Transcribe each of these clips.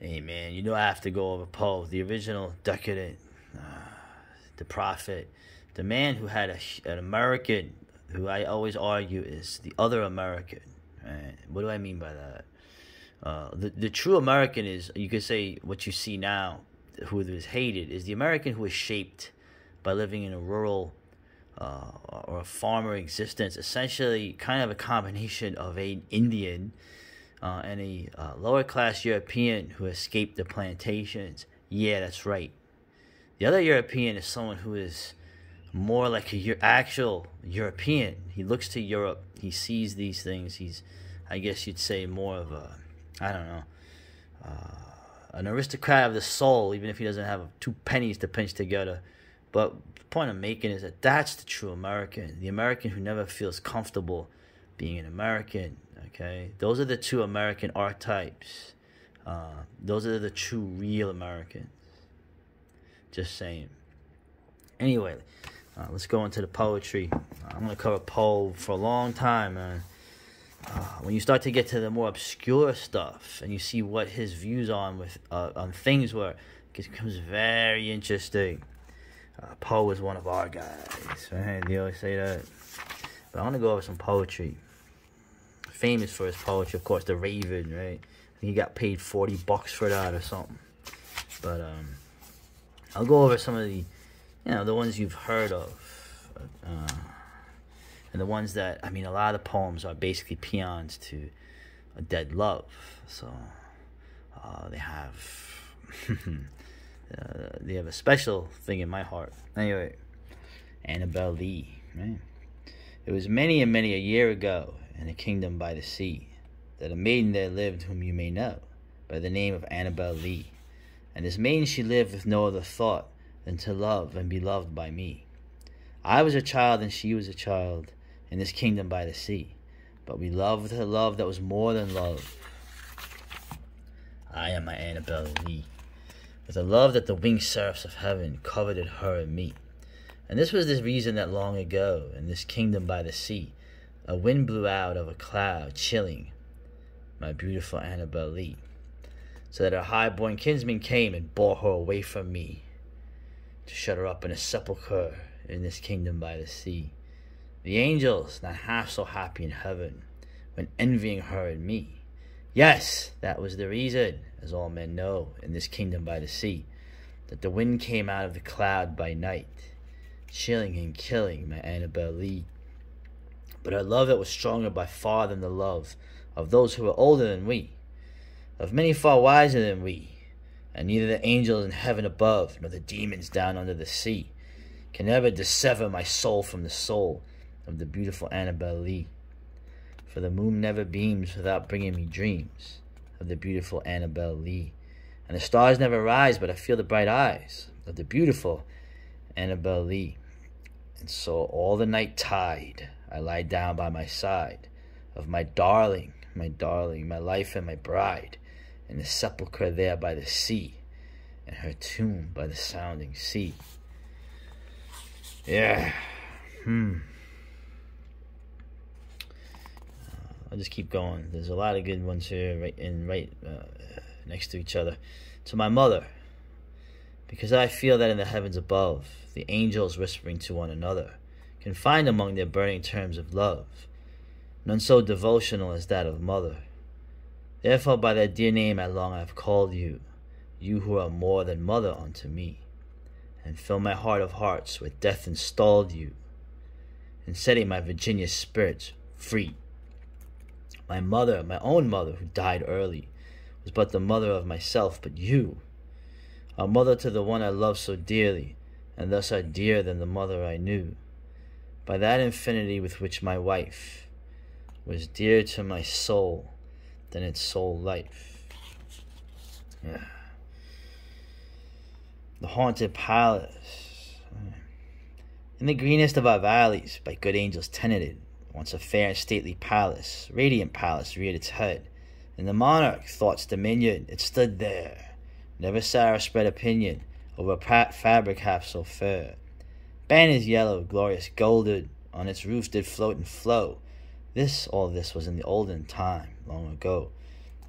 Hey man, you know I have to go over Poe, the original decadent, the prophet, the man who had an American, who I always argue is the other American. Right? What do I mean by that? The true American is, you could say, what you see now, who is hated, is the American who is shaped by living in a rural or a farmer existence, essentially kind of a combination of an Indian and a lower class European who escaped the plantations. Yeah, that's right. The other European is someone who is more like actual European. He looks to Europe. He sees these things. He's, I guess you'd say, more of a, I don't know, an aristocrat of the soul, even if he doesn't have two pennies to pinch together. But the point I'm making is that that's the true American. The American who never feels comfortable being an American. Okay, those are the two American archetypes. Those are the true, real Americans. Just saying. Anyway, let's go into the poetry. I'm gonna cover Poe for a long time, man. When you start to get to the more obscure stuff, and you see what his views on things were, it becomes very interesting. Poe is one of our guys, right? They always say that. But I want to go over some poetry. Famous for his poetry, of course, The Raven, right? He got paid $40 for that or something. But I'll go over some of the, the ones you've heard of, and the ones that, I mean, a lot of the poems are basically paeans to a dead love. So they have they have a special thing in my heart. Anyway, Annabel Lee, right? It was many and many a year ago, in a kingdom by the sea, that a maiden there lived whom you may know by the name of Annabel Lee. And this maiden she lived with no other thought than to love and be loved by me. I was a child and she was a child in this kingdom by the sea, but we loved with a love that was more than love. I am my Annabel Lee, with a love that the winged seraphs of heaven coveted her and me. And this was the reason that long ago, in this kingdom by the sea, a wind blew out of a cloud, chilling my beautiful Annabel Lee, so that her high-born kinsman came and bore her away from me, to shut her up in a sepulchre in this kingdom by the sea. The angels, not half so happy in heaven, when envying her and me. Yes, that was the reason, as all men know, in this kingdom by the sea, that the wind came out of the cloud by night, chilling and killing my Annabel Lee. But her love that was stronger by far than the love of those who were older than we, of many far wiser than we, and neither the angels in heaven above, nor the demons down under the sea, can ever dissever my soul from the soul of the beautiful Annabel Lee. For the moon never beams without bringing me dreams of the beautiful Annabel Lee, and the stars never rise but I feel the bright eyes of the beautiful Annabel Lee. And so all the night tide I lie down by my side of my darling, my life and my bride, in the sepulchre there by the sea, and her tomb by the sounding sea. Yeah. I'll just keep going. There's a lot of good ones here, right next to each other. To my mother, because I feel that in the heavens above, the angels whispering to one another can find among their burning terms of love none so devotional as that of mother. Therefore by that dear name I long have called you, you who are more than mother unto me, and fill my heart of hearts where death installed you, and setting my Virginia spirit free. My mother, my own mother, who died early, was but the mother of myself, but you are mother to the one I love so dearly, and thus are dearer than the mother I knew, by that infinity with which my wife was dearer to my soul than its soul life. Yeah. The haunted palace. In the greenest of our valleys, by good angels tenanted, once a fair and stately palace, radiant palace, reared its head. In the monarch thought's dominion it stood there. Never Sarah spread opinion over a fabric half so fair. Banners yellow, glorious golden, on its roof did float and flow. All this was in the olden time, long ago.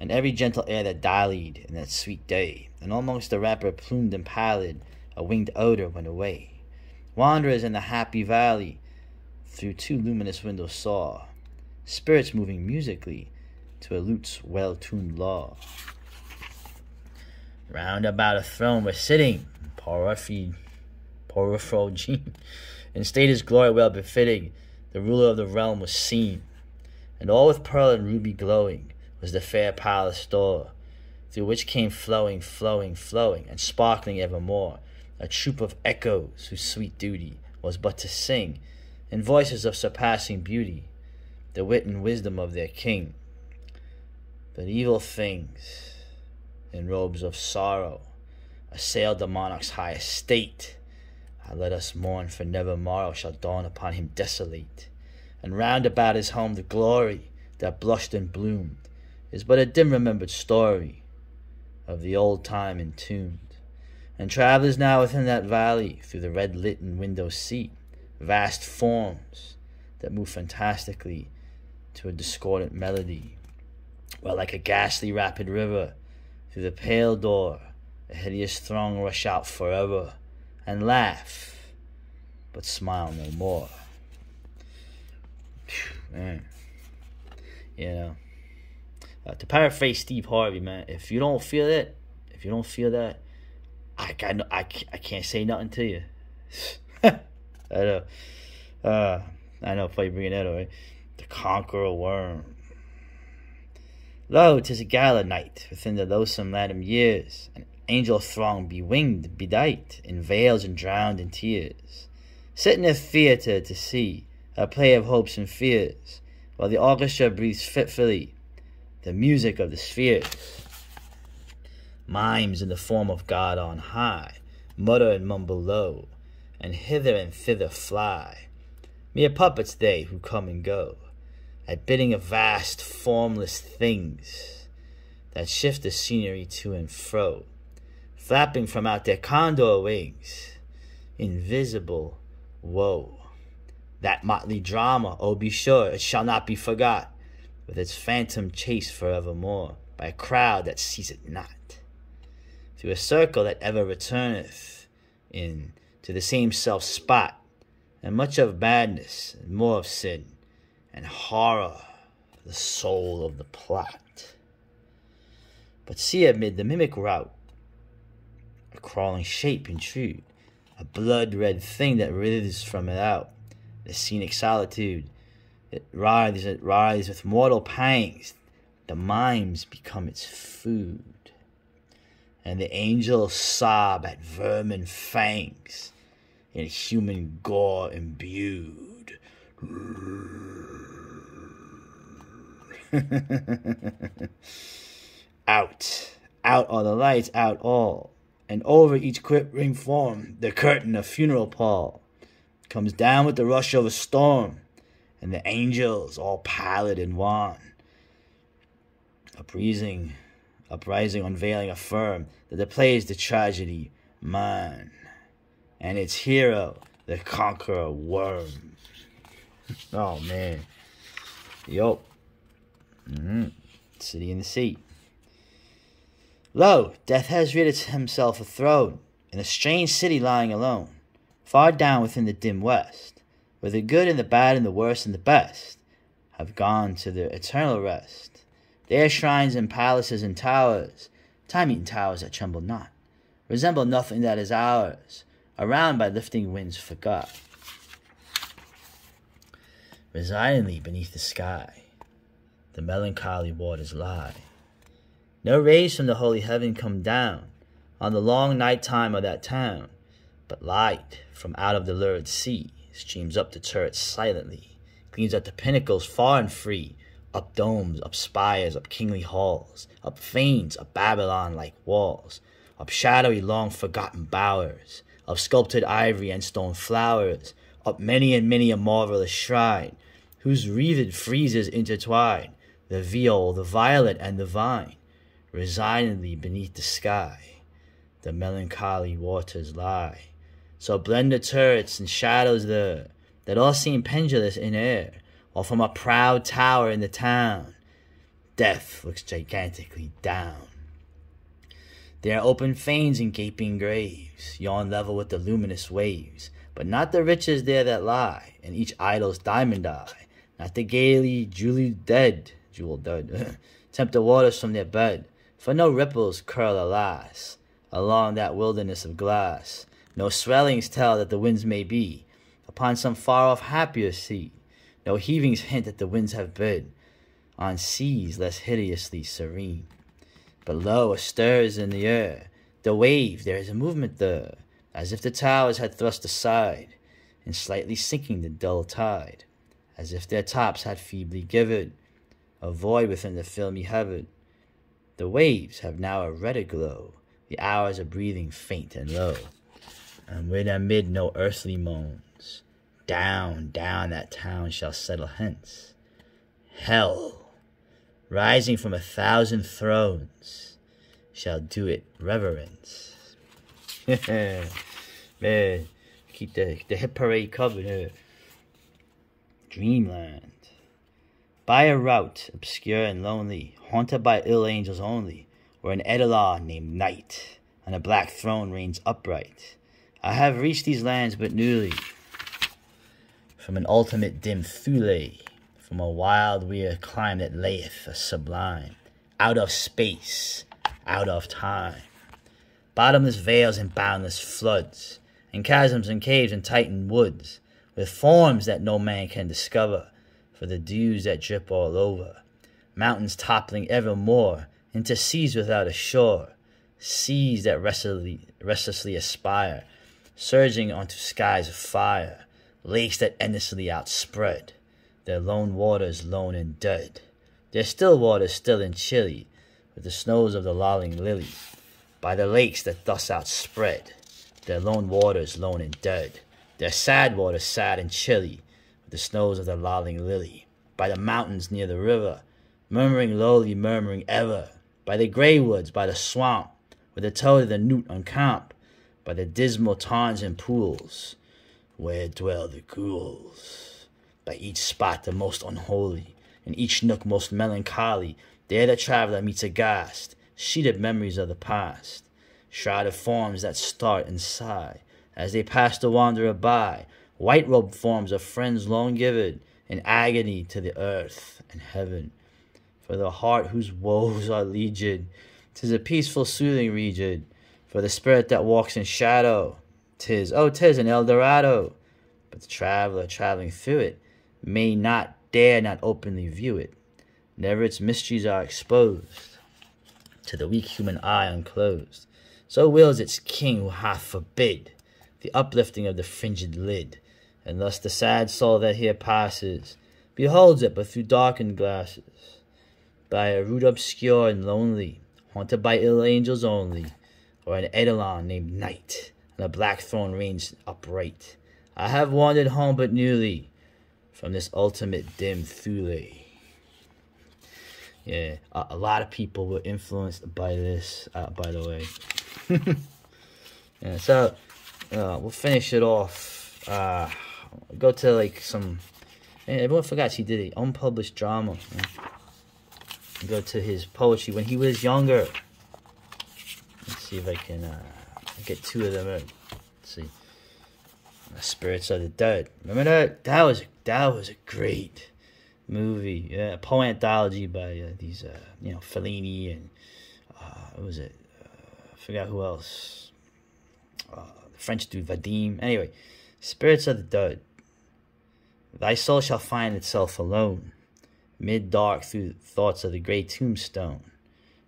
and every gentle air that dallied in that sweet day, and almost the wrapper plumed and pallid, a winged odor went away. Wanderers in the happy valley through two luminous windows saw spirits moving musically to a lute's well-tuned law. Round about a throne were sitting Porphyrogen, in status glory well befitting, the ruler of the realm was seen, and all with pearl and ruby glowing was the fair palace door, through which came flowing, and sparkling evermore, a troop of echoes whose sweet duty was but to sing, in voices of surpassing beauty, the wit and wisdom of their king. But evil things, in robes of sorrow, assailed the monarch's high estate. Let us mourn, for never morrow shall dawn upon him desolate. And round about his home the glory that blushed and bloomed is but a dim remembered story of the old time entombed. And travelers now within that valley through the red lit and windows see vast forms that move fantastically to a discordant melody, while like a ghastly rapid river through the pale door a hideous throng rush out forever and laugh but smile no more. Man, to paraphrase Steve Harvey, man, if you don't feel that, I can't say nothing to you. I know. I know, probably bringing that away. The Conqueror Worm. Lo, 'tis a gala night within the loathsome land of years, an angel throng bewinged, bedight in veils and drowned in tears, sit in a theatre to see a play of hopes and fears, while the orchestra breathes fitfully the music of the spheres. Mimes in the form of God on high mutter and mumble low, and hither and thither fly. Mere puppets they who come and go, at bidding of vast formless things that shift the scenery to and fro, flapping from out their condor wings, invisible woe. That motley drama, oh be sure, it shall not be forgot, with its phantom chased forevermore by a crowd that sees it not, through a circle that ever returneth in to the same self spot, and much of madness and more of sin and horror, the soul of the plot. But see amid the mimic rout a crawling shape intrude, a blood-red thing that writhes from it out, the scenic solitude. It writhes with mortal pangs, the mimes become its food, and the angels sob at vermin fangs, in human gore imbued. Out are the lights, out all, and over each quivering form the curtain of funeral pall comes down with the rush of a storm, and the angels, all pallid and wan, uprising, unveiling, affirm that the play is the tragedy mine, and its hero, the Conqueror Worm. Oh, man. Yo. City in the Sea. Lo, death has rid himself a throne in a strange city lying alone, far down within the dim west, where the good and the bad and the worst and the best have gone to their eternal rest. There shrines and palaces and towers, time-eaten towers that tremble not, resemble nothing that is ours, around by lifting winds forgot. Resignedly beneath the sky, the melancholy waters lie. No rays from the holy heaven come down on the long night time of that town, but light from out of the lurid sea streams up the turrets silently, gleams at the pinnacles far and free, up domes, up spires, up kingly halls, up fanes, up Babylon-like walls, up shadowy long-forgotten bowers, of sculptured ivory and stone flowers, up many and many a marvelous shrine, whose wreathed friezes intertwine the viol, the violet, and the vine. Resignedly beneath the sky, the melancholy waters lie. So blend the turrets and shadows there, that all seem pendulous in air, or from a proud tower in the town, Death looks gigantically down. There are open fanes and gaping graves, yawn level with the luminous waves, but not the riches there that lie in each idol's diamond eye, not the gaily jeweled dead, tempt the waters from their bed, for no ripples curl, alas, along that wilderness of glass, no swellings tell that the winds may be upon some far-off happier sea, no heavings hint that the winds have been on seas less hideously serene. But lo, a stir is in the air, the wave, there is a movement there, as if the towers had thrust aside, and slightly sinking the dull tide, as if their tops had feebly given a void within the filmy heaven. The waves have now a redder glow, the hours are breathing faint and low, and when amid no earthly moans, down, down that town shall settle hence. Hell, rising from 1,000 thrones, shall do it reverence. Man, keep the hit parade covered here. Dreamland. By a route, obscure and lonely, haunted by ill angels only, where an Edgar named Night on a black throne reigns upright. I have reached these lands but newly, from an ultimate dim Thule, from a wild weird clime that layeth a sublime, out of space, out of time. Bottomless vales and boundless floods, and chasms and caves and titan woods, with forms that no man can discover, for the dews that drip all over. Mountains toppling evermore into seas without a shore, seas that restlessly aspire, surging onto skies of fire, lakes that endlessly outspread, their lone waters lone and dead, their still waters still and chilly, with the snows of the lolling lily, by the lakes that thus outspread, their lone waters lone and dead, their sad waters sad and chilly, with the snows of the lolling lily, by the mountains near the river, murmuring lowly, murmuring ever, by the grey woods, by the swamp, where the toad and the newt uncamp, by the dismal tarns and pools, where dwell the ghouls, by each spot the most unholy, in each nook most melancholy, there the traveller meets aghast, sheeted memories of the past, shrouded forms that start and sigh, as they pass the wanderer by, white-robed forms of friends long given, in agony to the earth and heaven. For the heart whose woes are legion, 'tis a peaceful soothing region, for the spirit that walks in shadow, 'tis an El Dorado. But the traveller traveling through it may not dare not openly view it. Never its mysteries are exposed to the weak human eye unclosed. So wills its king who hath forbid the uplifting of the fringed lid, and thus the sad soul that here passes beholds it but through darkened glasses, by a route obscure and lonely, haunted by ill angels only, or an Eidolon named Night, on a black throne reigns upright. I have wandered home but newly, from this ultimate dim Thule. Yeah, a lot of people were influenced by this, by the way. Yeah, so we'll finish it off. Go to like some. Everyone forgot he did an unpublished drama. Go to his poetry when he was younger. Let's see if I can get two of them in. Let's see. Spirits of the Dead. Remember that? That was a great movie. Yeah, a Poe anthology by these Fellini and what was it? I forgot who else. The French dude Vadim. Anyway, Spirits of the Dead. Thy soul shall find itself alone, mid dark through thoughts of the grey tombstone,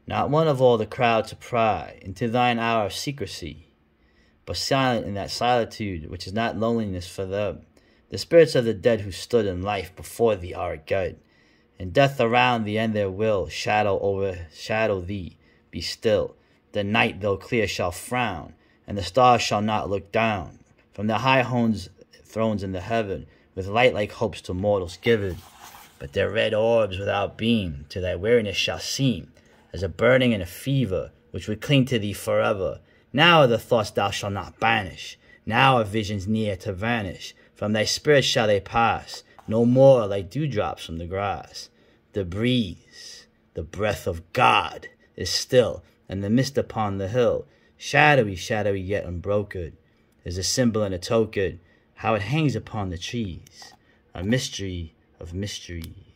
not one of all the crowd to pry into thine hour of secrecy, but silent in that solitude which is not loneliness for them. The spirits of the dead who stood in life before thee are good, and death around thee and their will overshadow thee. Be still. The night, though clear, shall frown, and the stars shall not look down from their high thrones in the heaven, with light like hopes to mortals given. But their red orbs without beam to thy weariness shall seem as a burning and a fever which would cling to thee forever. Now are the thoughts thou shalt not banish, now are visions near to vanish. From thy spirit shall they pass, no more like dewdrops from the grass. The The breath of God is still, and the mist upon the hill, shadowy, shadowy yet unbroken, is a symbol and a token, how it hangs upon the trees, a mystery of mysteries.